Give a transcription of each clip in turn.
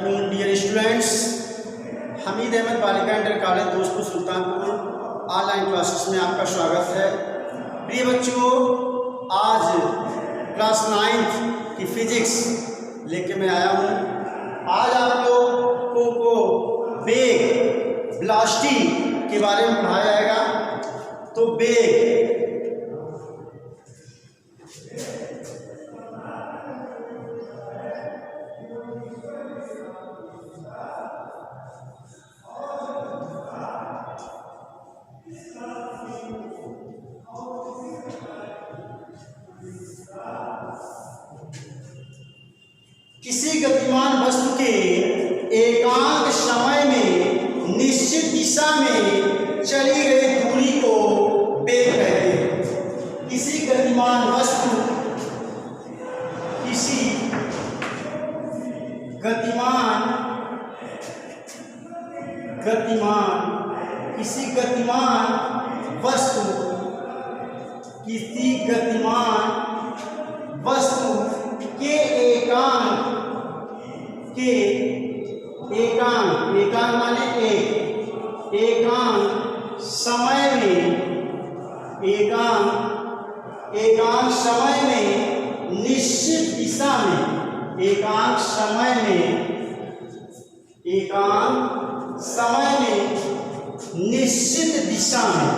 Afternoon dear students, Hamid Ahmad Balika inter college Dostpur Sultanpur online classes में आपका स्वागत है। प्रिय बच्चों, आज क्लास 9th की फिजिक्स लेके मैं आया हूँ। आज आप लोगों को वेग वेलोसिटी के बारे में पढ़ाया जाएगा। तो वेग किसी गतिमान वस्तु के एकांक समय में निश्चित दिशा में चली गई दूरी को वेग कहते हैं। किसी गतिमान वस्तु किसी गतिमान वस्तु के एकांक माने एकांक समय में निश्चित दिशा में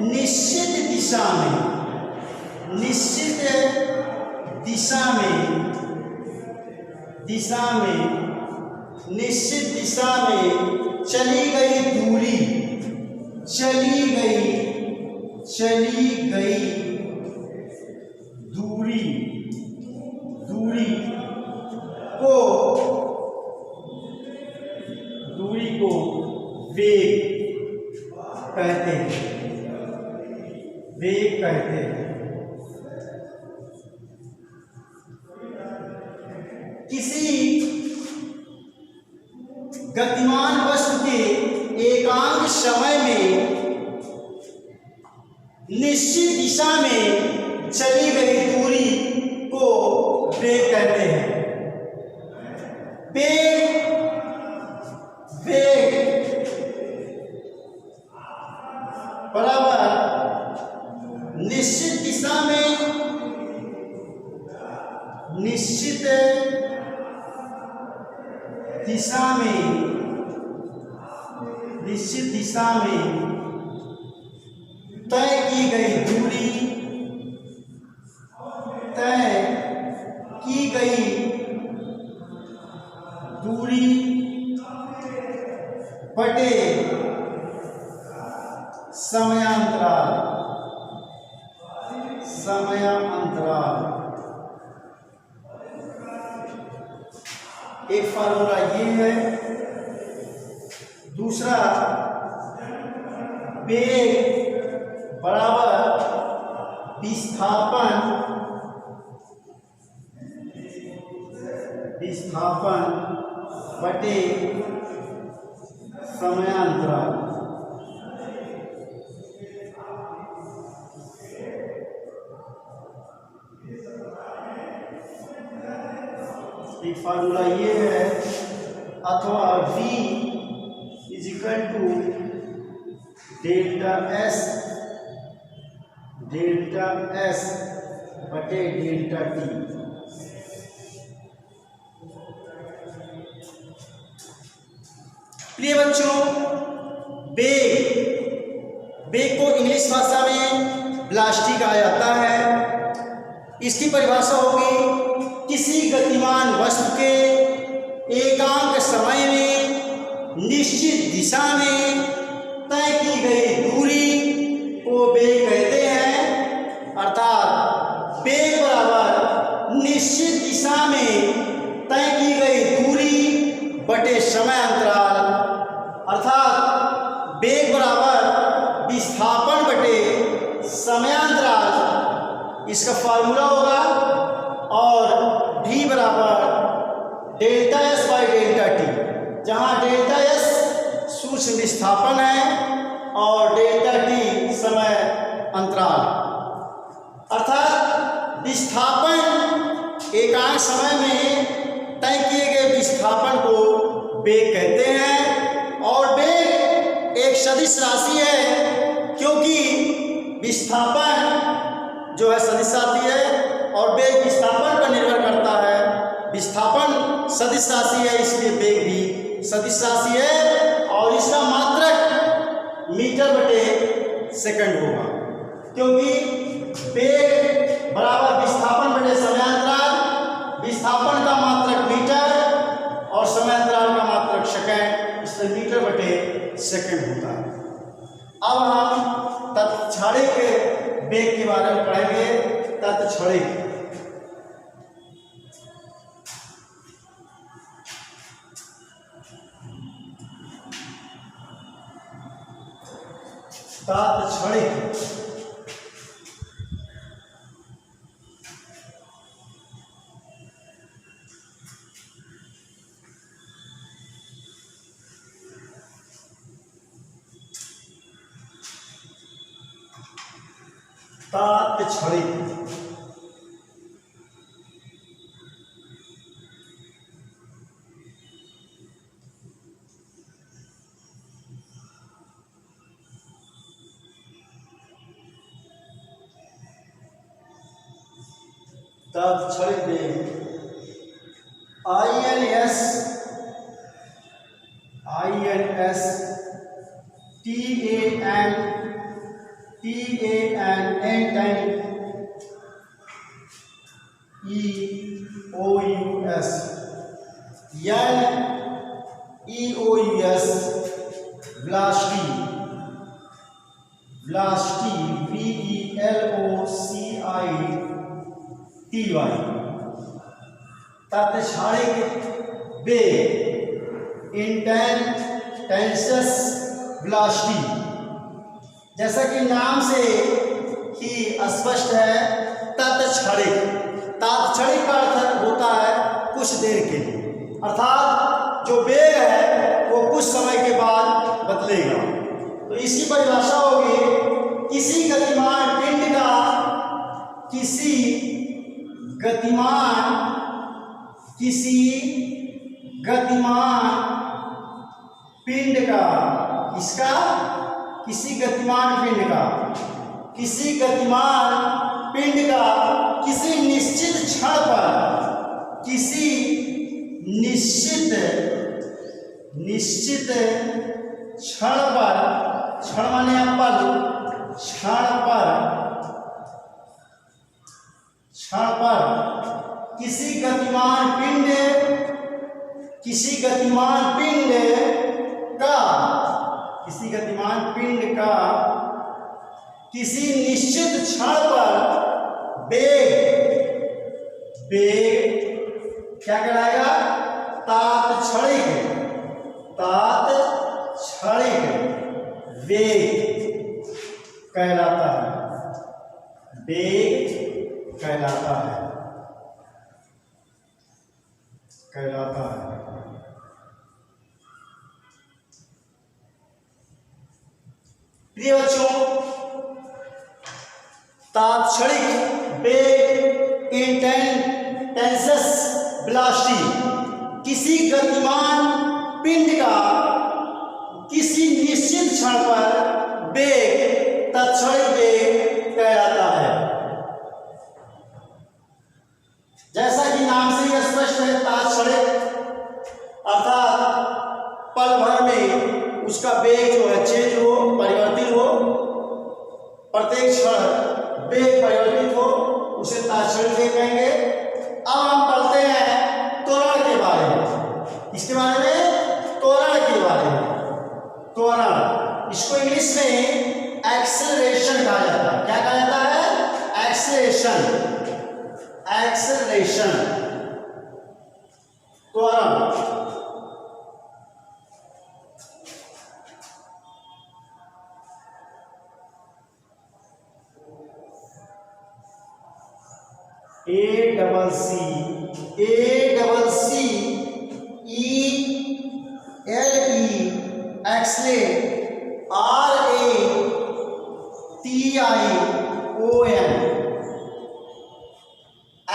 निश्चित दिशा में किस दिशा में निश्चित दिशा में चली गई दूरी को वेग कहते हैं। किसी गतिमान वस्तु के एकांक समय में निश्चित दिशा में चली गई दूरी को वेग कहते हैं। वेग बराबर निश्चित दिशा में तय की गई दूरी बटे समयांतराल। एक फार्मूला ये है। दूसरा, वेग बराबर विस्थापन बटे समयांतराल। एक फार्मूला ये है, अथवा V equal to delta S बटे डेल्टा T। प्रिय बच्चों, वेग को इंग्लिश भाषा में वेलोसिटी कहा जाता है। इसकी परिभाषा होगी किसी गतिमान वस्तु के एकांक समय में निश्चित दिशा में तय की गई दूरी को वेग कहते हैं। अर्थात वेग बराबर निश्चित दिशा में तय की गई दूरी बटे समय अंतराल, अर्थात वेग बराबर विस्थापन बटे समयांतराल। इसका फार्मूला होगा और V बराबर delta S by delta T, जहाँ डेल्टा S सूक्ष्म विस्थापन है और डेल्टा T समय अंतराल। अर्थात विस्थापन एकांक समय में तय विस्थापन को वेग कहते हैं। और वेग एक सदिश राशि है, क्योंकि विस्थापन जो है सदिश राशि है और वेग विस्थापन पर निर्भर करता है। विस्थापन सदिश राशि है, इसलिए वेग भी सदिश राशि है और इसका मात्रक मीटर बटे सेकंड होगा, क्योंकि वेग बराबर विस्थापन बटे समयांतराल, विस्थापन का मात्रक मीटर और समयांतराल का मात्रक सेकंड, इसलिए मीटर बटे सेकंड होता है। अब हम तत्क्षणिक वेग के बारे में पढ़ेंगे। तत्क्षणिक तात्क्षणिक तात्क्षणिक वेग INS NEOUS velocity VELOCITY तात्क्षणिक वेग इंस्टेंटेनियस वेलोसिटी, जैसा कि नाम से ही स्पष्ट है तत्क्षणिक। तात्क्षणिक का अर्थ होता है कुछ देर के लिए, अर्थात जो वेग है वो कुछ समय के बाद बदलेगा। तो इसकी परिभाषा होगी किसी गतिमान पिंड का किसी निश्चित क्षण पर क्षण माने पल, क्षण पर किसी गतिमान पिंड का किसी निश्चित क्षण पर वेग क्या कहलाएगा? तात्क्षणिक वेग कहलाता है। प्रिय बच्चों, तात्क्षणिक वेग इंस्टेंटेनियस वेलोसिटी किसी गतिमान पिंड का किसी निश्चित क्षण पर वेग तात्क्षणिक वेग कहलाता है। जैसा कि नाम से ही स्पष्ट है, तात्क्षणिक अर्थात पल भर में उसका वेग जो है चेंज हो, परिवर्तित हो, प्रत्येक क्षण वेग परिवर्तित हो, उसे तात्क्षणिक वेग कहेंगे। अब हम पढ़ते हैं त्वरण के बारे में। इसके बारे में त्वरण के बारे में, त्वरण इसको इंग्लिश में एक्सेलरेशन कहा जाता है। क्या कहा जाता है? एक्सेलरेशन त्वरण।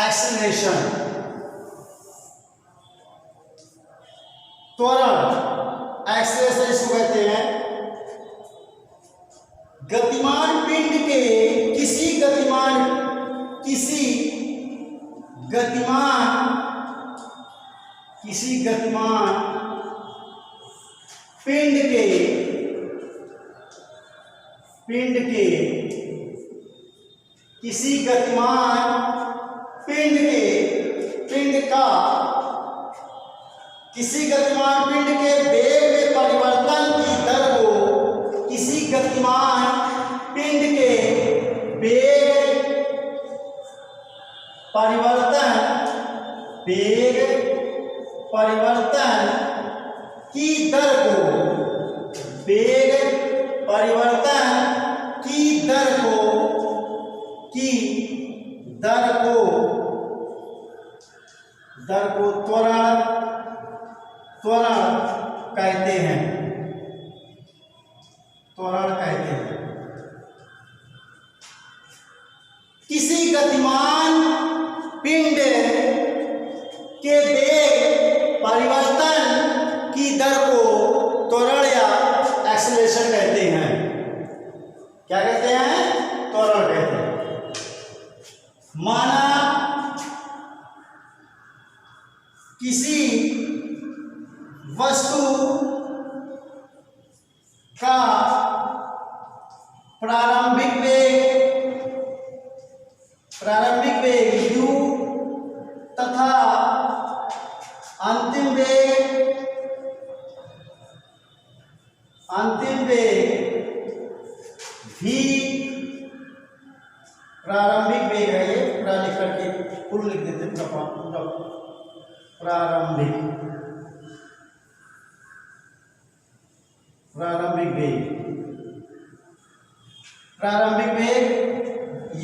एक्सेलरेशन त्वरण एक्सेलरेशन इसको कहते हैं। गतिमान पिंड के किसी गतिमान किसी गतिमान पिंड के वेग में परिवर्तन की दर को किसी गतिमान पिंड के वेग परिवर्तन की दर को त्वरण कहते हैं। किसी गतिमान पिंड के वेग परिवर्तन की दर को त्वरण या एक्सेलरेशन कहते हैं। क्या कहते हैं? त्वरण कहते हैं। माना किसी वस्तु का प्रारंभिक वेग u तथा अंतिम वेग v प्रारंभिक वेग है। ये पूरा लिख करके पूर्ण लिख देते हैं। प्रारंभिक वेग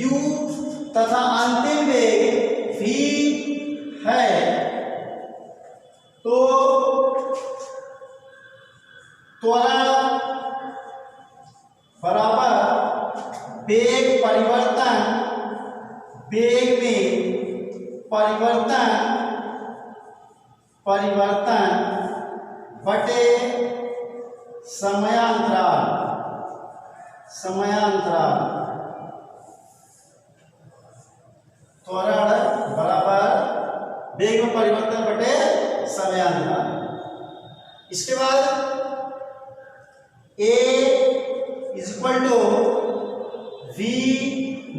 u तथा अंतिम वेग v है, तो त्वरण बराबर वेग में परिवर्तन बटे समयांतराल। त्वरण बराबर वेग में परिवर्तन बटे समयांतराल। इसके बाद A equal to v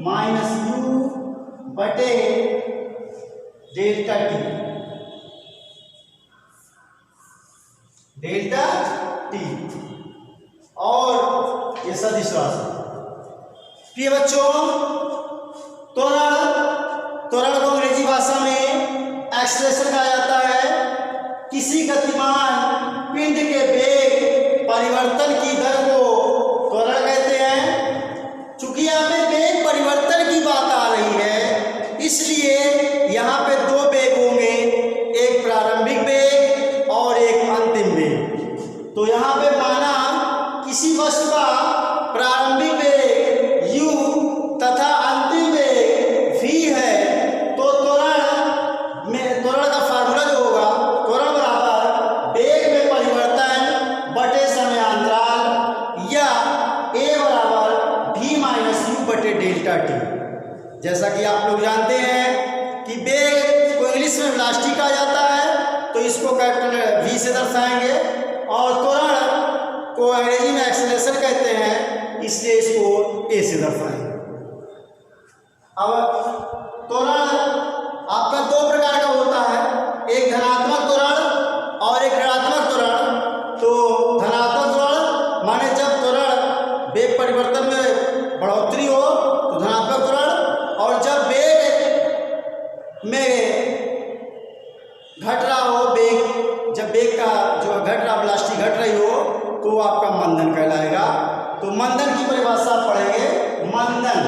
minus u बटे डेल्टा टी और ये सदिश राशि। प्रिय बच्चों, त्वरण को अंग्रेजी भाषा में एक्सेलरेशन कहा जाता है। किसी गतिमान पिंड के वेग परिवर्तन की दर को त्वरण कहते हैं। चूंकि यहाँ पे वेग परिवर्तन की बात आ रही है, इसलिए यहाँ पे दो वेग होंगे, एक प्रारंभिक वेग और एक अंतिम वेग। तो यहाँ पे माना किसी वस्तु का प्रारंभिक वेग u तथा अंतिम वेग v है, तो त्वरण का फार्मूला जो होगा, त्वरण बराबर वेग में परिवर्तन बटे समयांतराल या a बराबर v माइनस u बटे डेल्टा टी। जैसा कि आप लोग जानते हैं कि वेग को इंग्लिश में वेलोसिटी कहा जाता है, तो इसको कैपिटल v से दर्शाएंगे, और त्वरण को अंग्रेजी में एक्सेलरेशन कहते हैं, इसलिए इसको a से दर्शाएंगे। अब त्वरण आपका दो प्रकार का होता है, एक धनात्मक त्वरण और एक ऋणात्मक त्वरण। तो धनात्मक त्वरण माने जब त्वरण वेग परिवर्तन में बढ़ोतरी हो तो धनात्मक त्वरण, और जब वेग में घट रहा हो, जब वेग का जो घट रहा वेलोसिटी घट रही हो, तो आपका मंदन कहलाएगा। तो मंदन की परिभाषा पढ़ेंगे। मंदन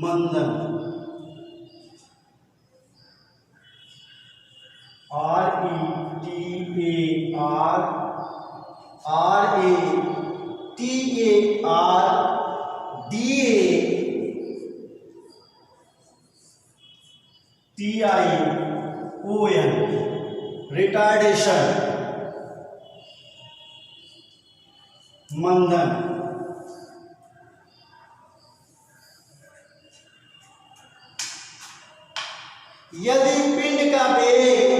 मंदन, RETARDATION, रिटार्डेशन, मंदन। यदि पिंड का वेग,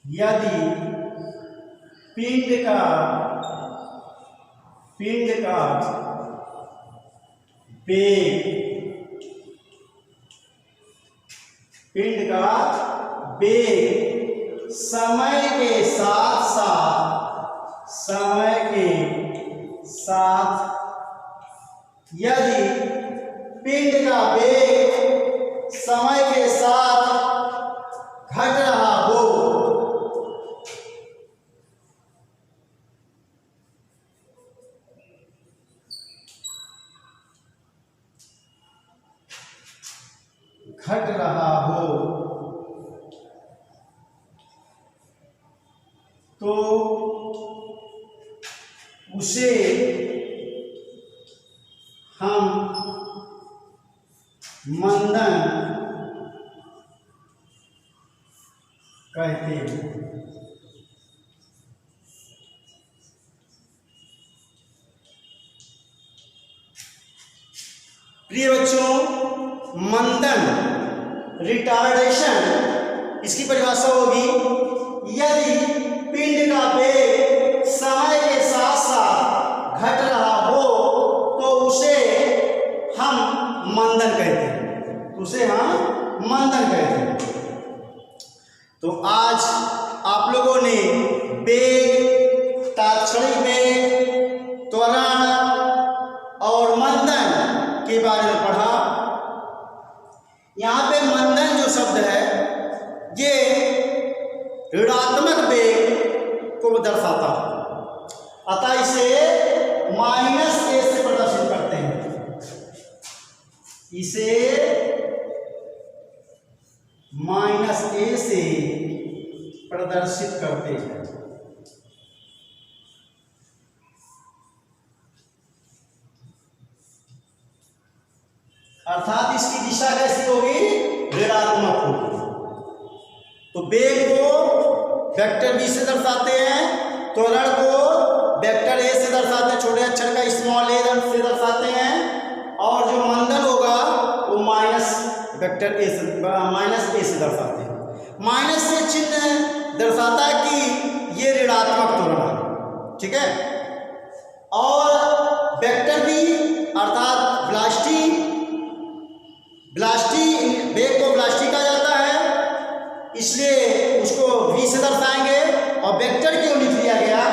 यदि पिंड का वेग समय के साथ यदि पिंड का वेग समय के साथ घट रहा हो, तो उसे हम मंदन कहते हैं। प्रिय बच्चों, मंदन, रिटार्डेशन, इसकी परिभाषा होगी यदि पिंड का वेग समय के साथ साथ घट रहा हो तो उसे हम मंदन कहते हैं, तो आज आप लोगों ने वेग, तात्क्षणिक वेग, त्वरण और मंदन के बारे में पढ़ा। यहाँ पे मंदन जो शब्द है ये ऋणात्मक वेग को दर्शाता है, अतः इसे -a से प्रदर्शित करते हैं, इसे -a से प्रदर्शित करते हैं। अर्थात इसकी दिशा कैसी होगी? ऋणात्मक होगी। तो वेग को वेक्टर b से दर्शाते हैं, त्वरण को वेक्टर a से दर्शाते हैं, छोटे अक्षर का स्मॉल a से दर्शाते हैं, और जो मंदन होगा वो वेक्टर a से दर्शाते हैं। माइनस से चिन्ह दर्शाता है कि ये ऋणात्मक त्वरण है, ठीक है। और वेक्टर b अर्थात ब्लास्टी वेग को ब्लास्टी कहा जाता है, इसलिए उसको v से दर्शाएंगे। और वेक्टर क्यों लिख दिया गया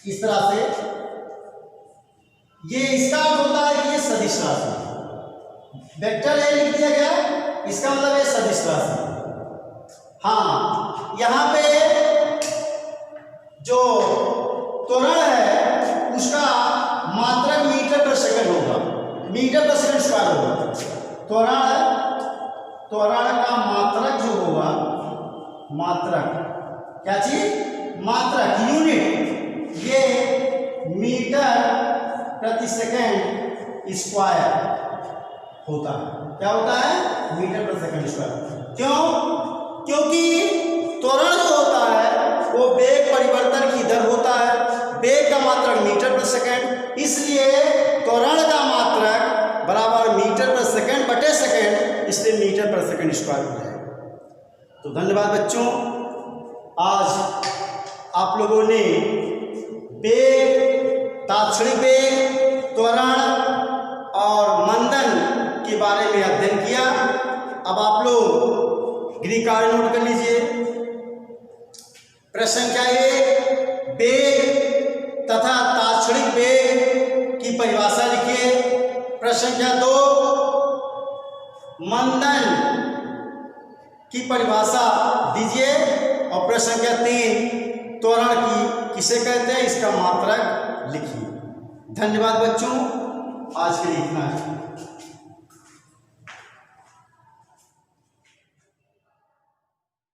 इस तरह से? ये इसका होता है कि ये सदिश राशि, वेक्टर ए लिख दिया गया, इसका मतलब है सदिश राशि। हाँ, यहाँ पे जो त्वरण है उसका मात्रक मीटर पर सेकंड होगा, मीटर पर सेकंड स्क्वायर होगा। त्वरण का मात्रक जो होगा, मात्रक क्या चीज? मात्रक, यूनिट, ये मीटर प्रति सेकंड स्क्वायर होता है। क्या होता है? मीटर प्रति सेकंड स्क्वायर। क्यों? क्योंकि त्वरण जो होता है वो वेग परिवर्तन की दर होता है, वेग का मात्रक मीटर प्रति सेकंड, इसलिए त्वरण का मात्रक बराबर मीटर प्रति सेकंड बटे सेकंड, इसलिए मीटर प्रति सेकंड स्क्वायर हो जाएगा। तो धन्यवाद बच्चों, आज आप लोगों ने वेग, तात्क्षणिक वेग, त्वरण और मंदन के बारे में अध्ययन किया। अब आप लोग ग्रीक कार्य नोट कर लीजिए। प्रश्न संख्या 1, वेग तथा तात्क्षणिक वेग की परिभाषा लिखिए। प्रश्न संख्या 2, मंदन की परिभाषा दीजिए। और प्रश्न संख्या 3, त्वरण की किसे कहते हैं, इसका मात्रक लिखिए। धन्यवाद बच्चों, आज के लिए इतना ही।